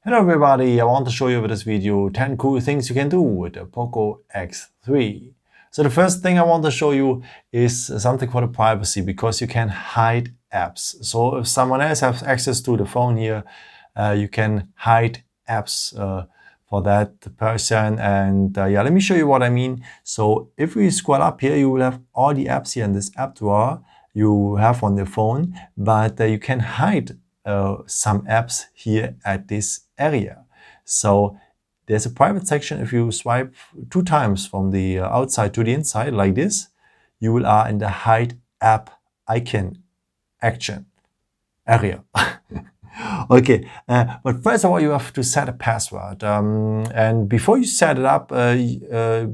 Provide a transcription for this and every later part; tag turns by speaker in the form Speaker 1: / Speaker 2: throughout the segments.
Speaker 1: Hello everybody, I want to show you with this video 10 cool things you can do with the Poco X3. So the first thing I want to show you is something for the privacy, because you can hide apps. So if someone else has access to the phone here, you can hide apps for that person. And yeah, let me show you what I mean. So if we scroll up here, you will have all the apps here in this app drawer you have on the phone, but you can hide some apps here at this area. So there's a private section. If you swipe 2 times from the outside to the inside like this, you will are in the hide app icon action area. Okay, but first of all, you have to set a password. And before you set it up,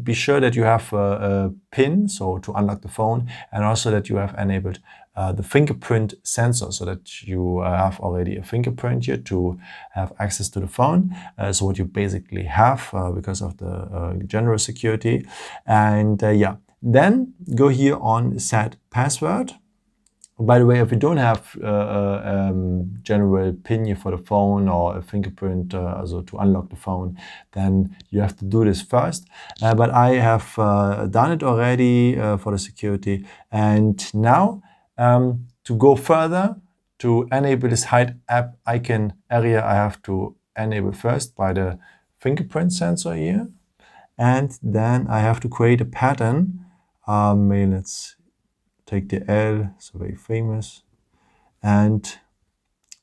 Speaker 1: be sure that you have a PIN, so to unlock the phone, and also that you have enabled the fingerprint sensor, so that you have already a fingerprint here to have access to the phone. So what you basically have because of the general security. And yeah, then go here on set password. By the way, if you don't have general PIN here for the phone or a fingerprint also to unlock the phone, then you have to do this first. But I have done it already for the security. And now to go further, to enable this hide app icon area, I have to enable first by the fingerprint sensor here. And then I have to create a pattern. Let's take the L, so very famous. And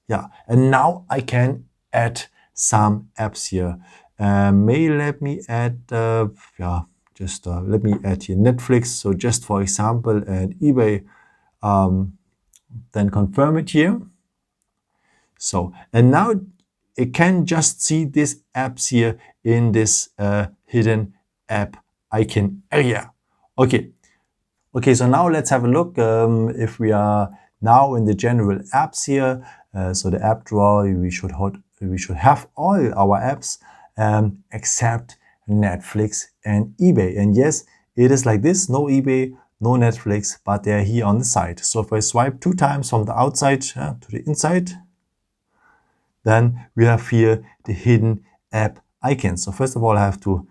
Speaker 1: yeah, and now I can add some apps here. Let me add, let me add here Netflix. So just for example, and eBay, then confirm it here. So, and now it can just see these apps here in this hidden app icon area. Okay, so now let's have a look if we are now in the general apps here. So the app drawer, we should have all our apps except Netflix and eBay. And yes, it is like this: no eBay, no Netflix, but they're here on the side. So if I swipe 2 times from the outside to the inside, then we have here the hidden app icons. So first of all, I have to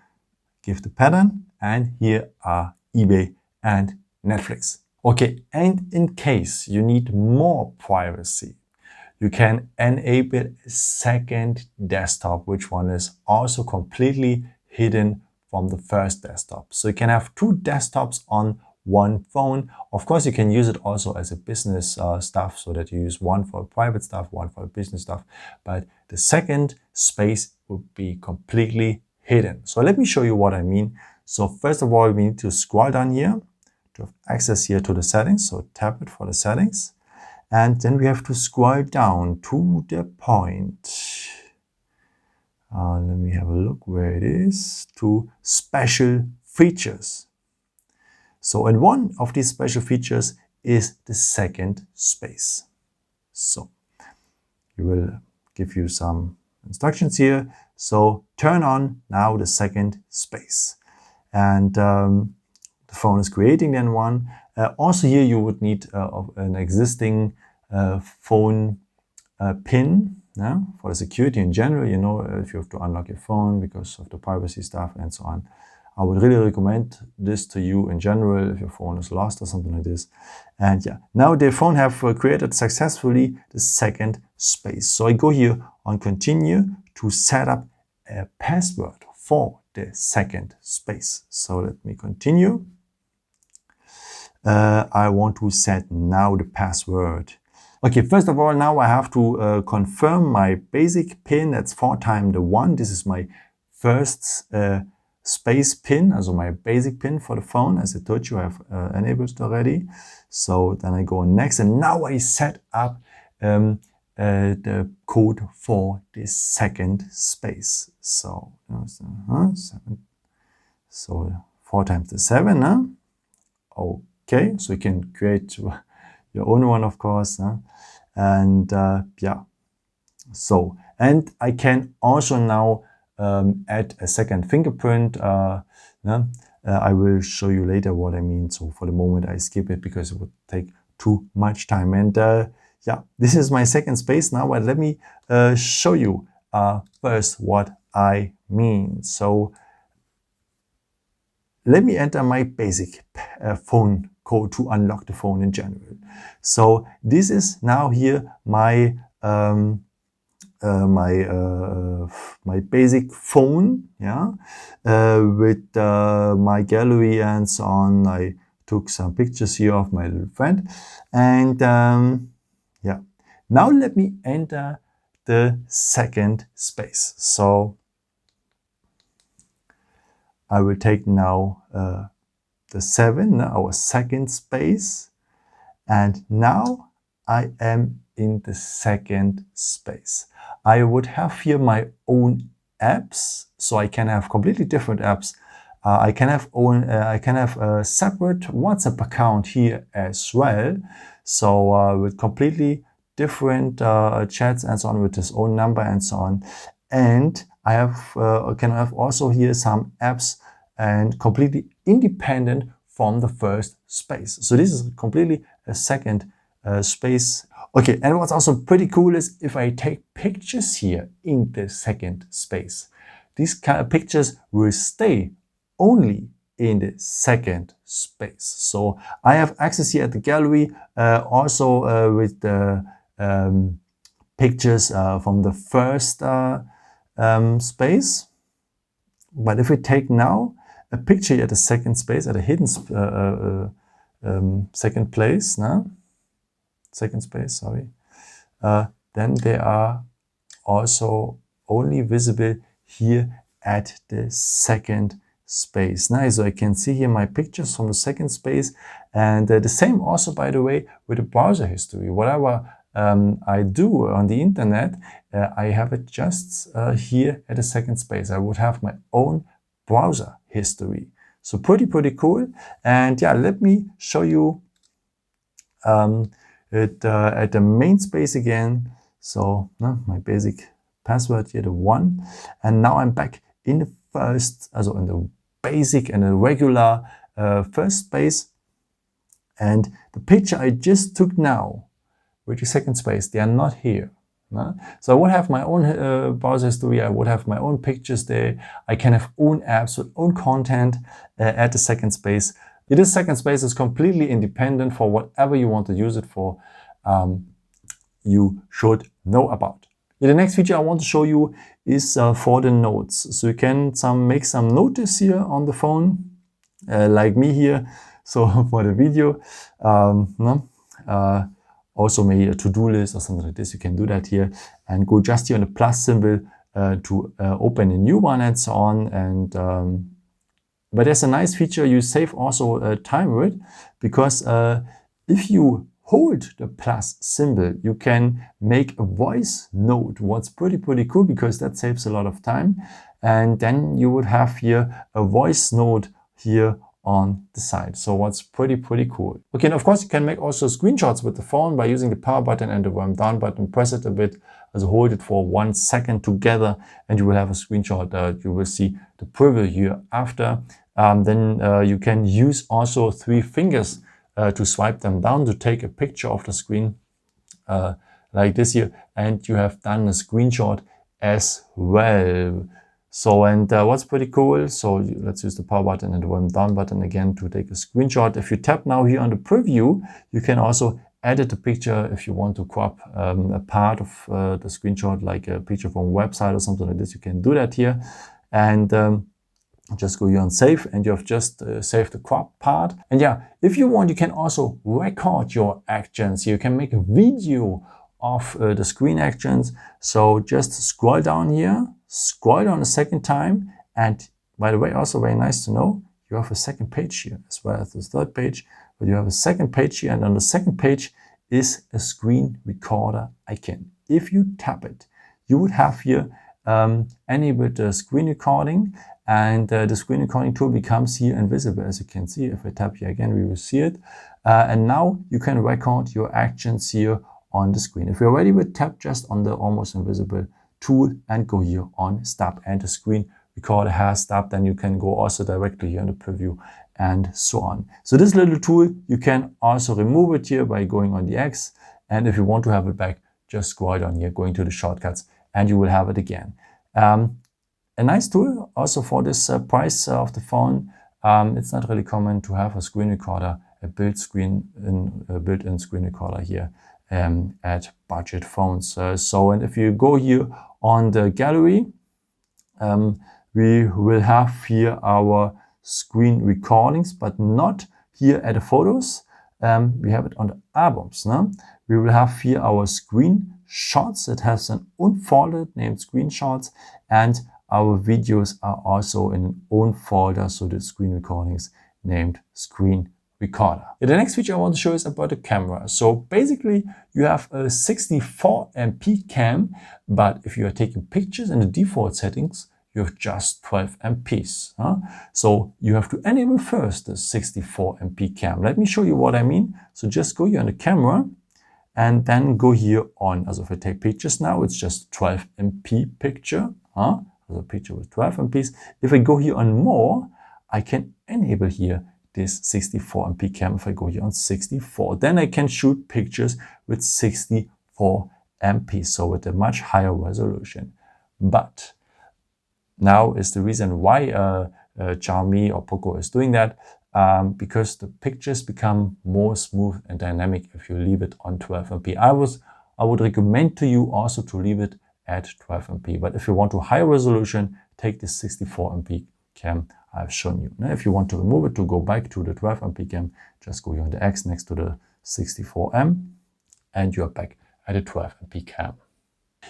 Speaker 1: give the pattern, and here are eBay and Netflix. Okay, and in case you need more privacy, you can enable a second desktop, which one is also completely hidden from the first desktop. So you can have 2 desktops on one phone. Of course, you can use it also as a business stuff, so that you use one for private stuff, one for business stuff. But the second space will be completely hidden. So let me show you what I mean. So first of all, we need to scroll down here to have access here to the settings. So tap it for the settings. And then we have to scroll down to the point. Let me have a look where it is, to special features. So, and one of these special features is the second space. So you will give you some instructions here. So turn on now the second space. And the phone is creating then one. Also here you would need an existing phone PIN for the security in general. You know, if you have to unlock your phone because of the privacy stuff and so on. I would really recommend this to you in general if your phone is lost or something like this. And yeah, now the phone have created successfully the second space. So I go here on continue to set up a password for the second space. So let me continue. I want to set now the password. Okay, first of all, now I have to confirm my basic PIN. That's 4 times the 1. This is my first space PIN, also my basic PIN for the phone. As I told you, I have enabled it already. So then I go on next, and now I set up the code for the second space. So 7. So 4 times the 7. Okay, so you can create your own one, of course. And yeah, so, and I can also now add a second fingerprint. I will show you later what I mean. So for the moment I skip it because it would take too much time. And yeah, this is my second space now, but let me show you first what I mean. So let me enter my basic phone code to unlock the phone in general. So this is now here my my basic phone, yeah, with my gallery and so on. I took some pictures here of my little friend, and yeah. Now let me enter the second space. So I will take now the 7, our second space, and now I am in the second space. I would have here my own apps, so I can have completely different apps. I can have a separate WhatsApp account here as well. So with completely different chats and so on, with his own number and so on. And I can have also here some apps and completely independent from the first space. So this is completely a second space. Okay, and what's also pretty cool is if I take pictures here in the second space, these kind of pictures will stay only in the second space. So I have access here at the gallery, also with the pictures from the first space. But if we take now a picture at the second space, at a hidden second place, second space, sorry, then they are also only visible here at the second space. Nice. So I can see here my pictures from the second space, and the same also, by the way, with the browser history. Whatever I do on the internet, I have it just here at the second space. I would have my own browser history. So pretty cool. And yeah, let me show you it at the main space again. So my basic password here, the 1, and now I'm back in the first, also in the basic and the regular first space, and the picture I just took now with the second space, they are not here. So I would have my own browser history, I would have my own pictures there, I can have own apps with own content at the second space. This second space is completely independent for whatever you want to use it for, you should know about. The next feature I want to show you is for the notes. So you can make some notes here on the phone, like me here. So for the video, also maybe a to-do list or something like this, you can do that here and go just here on the plus symbol to open a new one and so on. And but there's a nice feature, you save also time with it, because if you hold the plus symbol, you can make a voice note. What's pretty cool, because that saves a lot of time. And then you would have here a voice note here on the side. So what's pretty cool. Okay, and of course you can make also screenshots with the phone by using the power button and the volume down button. Press it a bit, also hold it for 1 second together, and you will have a screenshot. You will see the preview here after. Then you can use also 3 fingers to swipe them down to take a picture of the screen like this here, and you have done a screenshot as well. So, and what's pretty cool, so let's use the power button and the volume down button again to take a screenshot. If you tap now here on the preview, you can also edit the picture if you want to crop a part of the screenshot, like a picture from a website or something like this. You can do that here, and just go here on save, and you have just saved the crop part. And yeah, if you want, you can also record your actions. You can make a video of the screen actions. So just scroll down here, scroll down a second time, and by the way, also very nice to know, you have a second page here as well as the third page, but you have a second page here, and on the second page is a screen recorder icon. If you tap it, you would have here enable the screen recording, and the screen recording tool becomes here invisible. As you can see, if I tap here again, we will see it. And now you can record your actions here on the screen. If you're ready with, tap just on the almost invisible tool and go here on stop, and the screen recorder has stopped. Then you can go also directly here in the preview and so on. So this little tool, you can also remove it here by going on the X. And if you want to have it back, just scroll down here, going to the shortcuts and you will have it again. A nice tool also for this price of the phone. It's not really common to have a screen recorder, a built-in screen recorder here at budget phones. And if you go here on the gallery, we will have here our screen recordings, but not here at the photos. We have it on the albums. No? We will have here our screenshots. It has an unfolded named screenshots, and our videos are also in an own folder, so the screen recordings named screen recorder. The next feature I want to show is about the camera. So basically you have a 64 MP cam, but if you are taking pictures in the default settings, you have just 12 MPs. So you have to enable first the 64 MP cam. Let me show you what I mean. So just go here on the camera and then go here on, as if I take pictures now, it's just 12 MP picture. A picture with 12 MPs. If I go here on more, I can enable here this 64 MP cam. If I go here on 64, then I can shoot pictures with 64 MP, so with a much higher resolution. But now is the reason why Xiaomi or Poco is doing that, because the pictures become more smooth and dynamic if you leave it on 12 MP. I would recommend to you also to leave it at 12 MP. But if you want to higher resolution, take the 64 MP cam I've shown you. Now, if you want to remove it to go back to the 12 MP cam, just go here on the X next to the 64M and you're back at the 12 MP cam.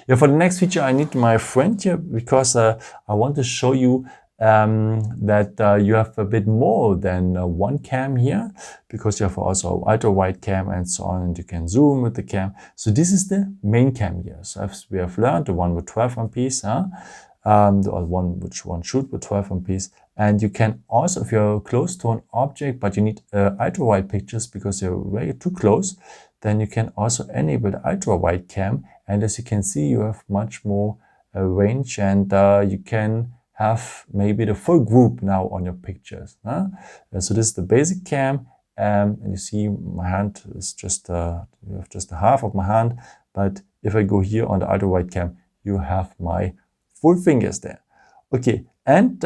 Speaker 1: Yeah, for the next feature, I need my friend here because I want to show you that you have a bit more than one cam here, because you have also ultra wide cam and so on, and you can zoom with the cam. So this is the main cam here. So as we have learned, the one with 12 MPs, the one which one shoot with 12 MPs. And you can also, if you're close to an object, but you need ultra wide pictures because you're way too close, then you can also enable the ultra wide cam. And as you can see, you have much more range, and you can have maybe the full group now on your pictures. So this is the basic cam, and you see my hand is just you have just the half of my hand. But if I go here on the ultra wide cam, you have my full fingers there. Okay, and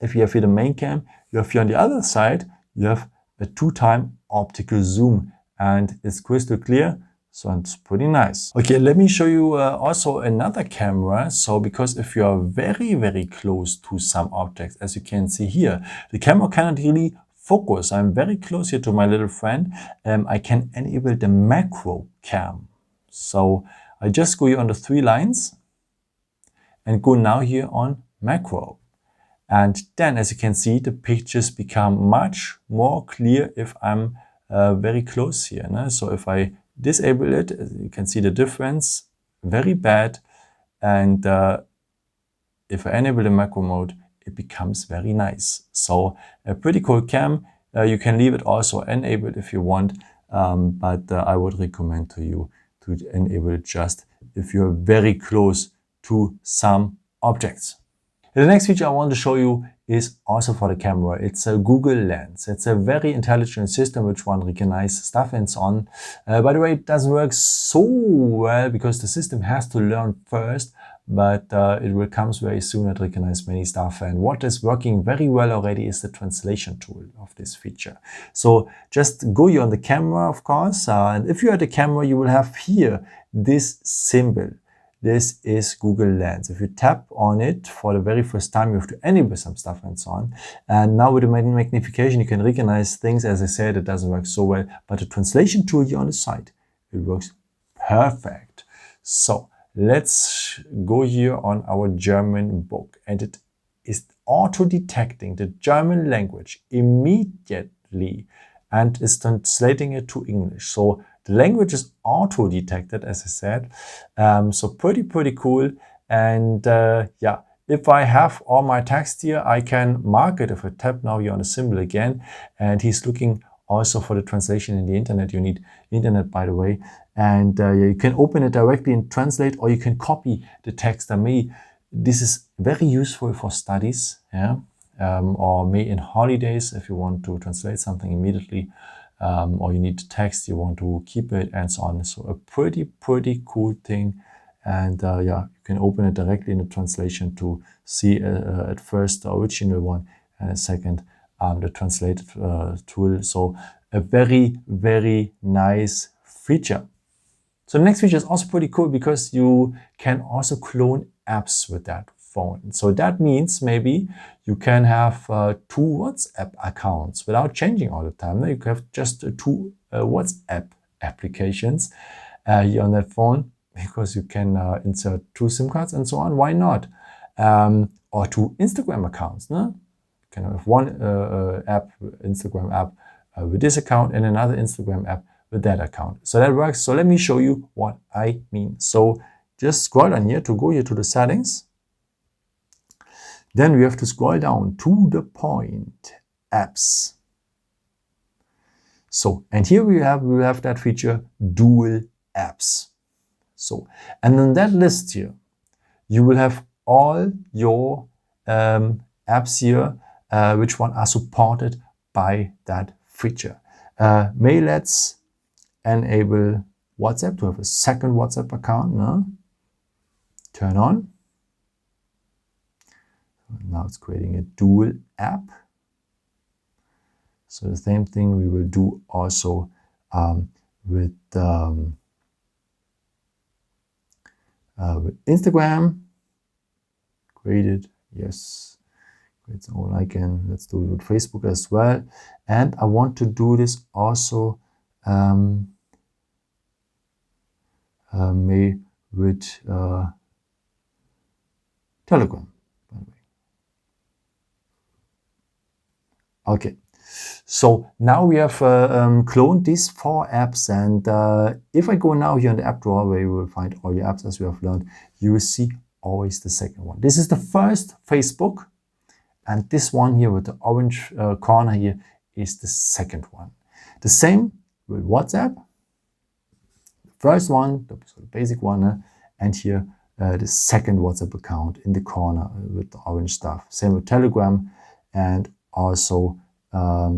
Speaker 1: if you have here the main cam, you have here on the other side, you have a 2x optical zoom, and it's crystal clear. So it's pretty nice. Okay, let me show you also another camera. So because if you are very, very close to some objects, as you can see here, the camera cannot really focus. I'm very close here to my little friend. I can enable the macro cam. So I just go here on the 3 lines and go now here on macro. And then, as you can see, the pictures become much more clear if I'm very close here. So if I disable it, you can see the difference, very bad. And if I enable the macro mode, it becomes very nice. So a pretty cool cam. You can leave it also enabled if you want, but I would recommend to you to enable it just if you're very close to some objects. The next feature I want to show you is also for the camera. It's a Google Lens. It's a very intelligent system which one recognizes stuff and so on. By the way, it doesn't work so well because the system has to learn first, but it will come very soon and recognize many stuff. And what is working very well already is the translation tool of this feature. So just go here on the camera, of course, and if you are at the camera, you will have here this symbol. This is Google Lens. If you tap on it for the very first time, you have to enable some stuff and so on. And now with the magnification, you can recognize things. As I said, it doesn't work so well, but the translation tool here on the side, it works perfect. So let's go here on our German book, and it is auto-detecting the German language immediately and is translating it to English. So the language is auto-detected, as I said. So pretty cool. And yeah, if I have all my text here, I can mark it. If I tap now here on the symbol again, and he's looking also for the translation in the internet. You need internet, by the way. And you can open it directly and translate, or you can copy the text. This is very useful for studies, yeah, or maybe in holidays if you want to translate something immediately. Or you need text, you want to keep it and so on. So a pretty cool thing. And yeah, you can open it directly in the translation to see at first the original one, and a second the translated tool. So a very, very nice feature. So the next feature is also pretty cool because you can also clone apps with that phone. So that means maybe you can have 2 WhatsApp accounts without changing all the time. You can have just 2 WhatsApp applications here on that phone, because you can insert 2 SIM cards and so on. Why not? Or 2 Instagram accounts. No? You can have one app, Instagram app with this account, and another Instagram app with that account. So that works. So let me show you what I mean. So just scroll down here to go here to the settings. Then we have to scroll down to the point apps. So, and here we have that feature dual apps. So, and in that list here, you will have all your apps here, which one are supported by that feature. Let's enable WhatsApp to have a second WhatsApp account. No? Turn on. Now it's creating a dual app. So the same thing we will do also with Instagram. Created, yes, create its own icon. Let's do it with Facebook as well. And I want to do this also with Telegram, by the way. Okay, so now we have cloned these 4 apps, and if I go now here in the app drawer where you will find all your apps as we have learned, you will see always the second one. This is the first Facebook, and this one here with the orange corner here is the second one. The same with WhatsApp. The first one, the basic one, and here the second WhatsApp account in the corner with the orange stuff. Same with Telegram, and also yeah,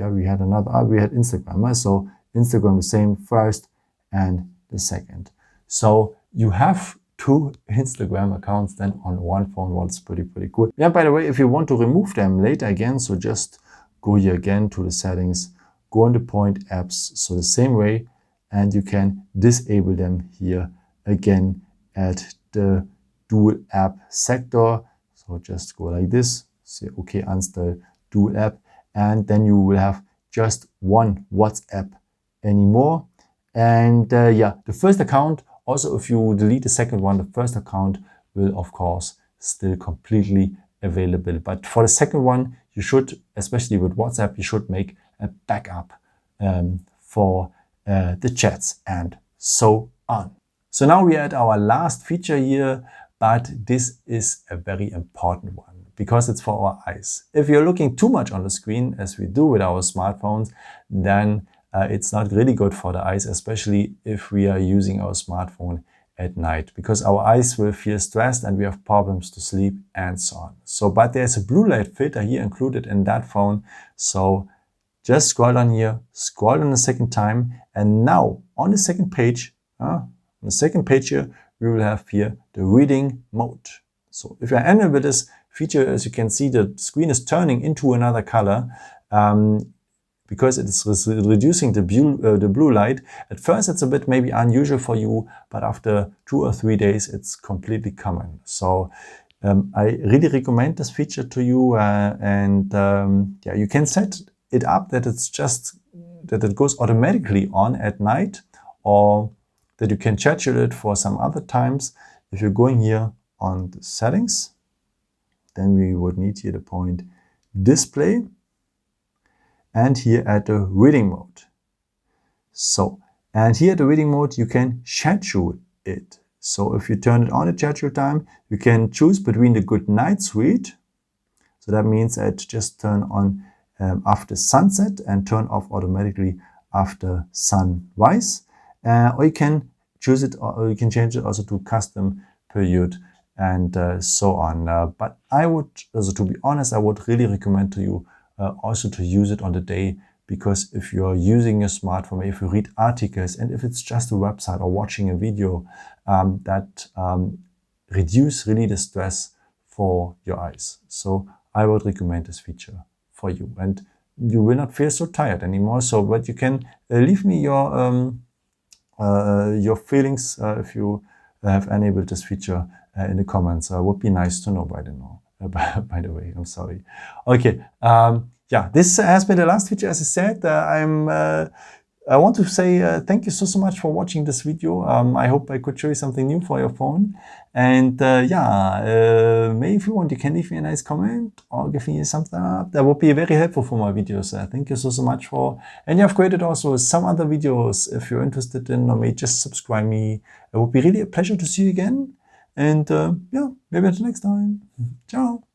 Speaker 1: we had Instagram. So Instagram the same, first and the second. So you have 2 Instagram accounts then on one phone. What's pretty cool. Yeah, by the way, if you want to remove them later again, so just go here again to the settings, go on the point apps, so the same way, and you can disable them here again at the dual app sector. So just go like this, say okay, uninstall dual app, and then you will have just one WhatsApp anymore. And yeah, the first account, also if you delete the second one, the first account will of course still completely available. But for the second one, you should, especially with WhatsApp, you should make a backup for the chats and so on. So now we are at our last feature here, but this is a very important one because it's for our eyes. If you're looking too much on the screen, as we do with our smartphones, then it's not really good for the eyes, especially if we are using our smartphone at night, because our eyes will feel stressed and we have problems to sleep and so on. So, but there's a blue light filter here included in that phone. So just scroll down here, scroll on the second time, and now on the second page, here, we will have here the reading mode. So if you enable this feature, as you can see, the screen is turning into another color. Because it is reducing the blue light. At first it's a bit maybe unusual for you, but after 2 or 3 days it's completely common. So I really recommend this feature to you, yeah, you can set it up that it goes automatically on at night, or that you can schedule it for some other times. If you're going here on the settings, then we would need here the point display, and here at the reading mode. So, and here at the reading mode, you can schedule it. So if you turn it on at schedule time, you can choose between the good night read. So that means that just turn on after sunset and turn off automatically after sunrise. Or you can choose it, or you can change it also to custom period and so on. But I would, also to be honest, I would really recommend to you also to use it on the day because if you're using your smartphone, if you read articles, and if it's just a website or watching a video, that reduce really the stress for your eyes. So I would recommend this feature for you, and you will not feel so tired anymore. So, but you can leave me your feelings if you have enabled this feature in the comments. Would be nice to know by the way. I'm sorry. Okay. Yeah, this has been the last feature. As I said, I want to say thank you so much for watching this video. I hope I could show you something new for your phone. And maybe if you want, you can leave me a nice comment or give me a thumbs up. That would be very helpful for my videos. Thank you so much for. And I've created also some other videos if you're interested in, or maybe just subscribe me. It would be really a pleasure to see you again. And yeah, maybe until next time. Ciao.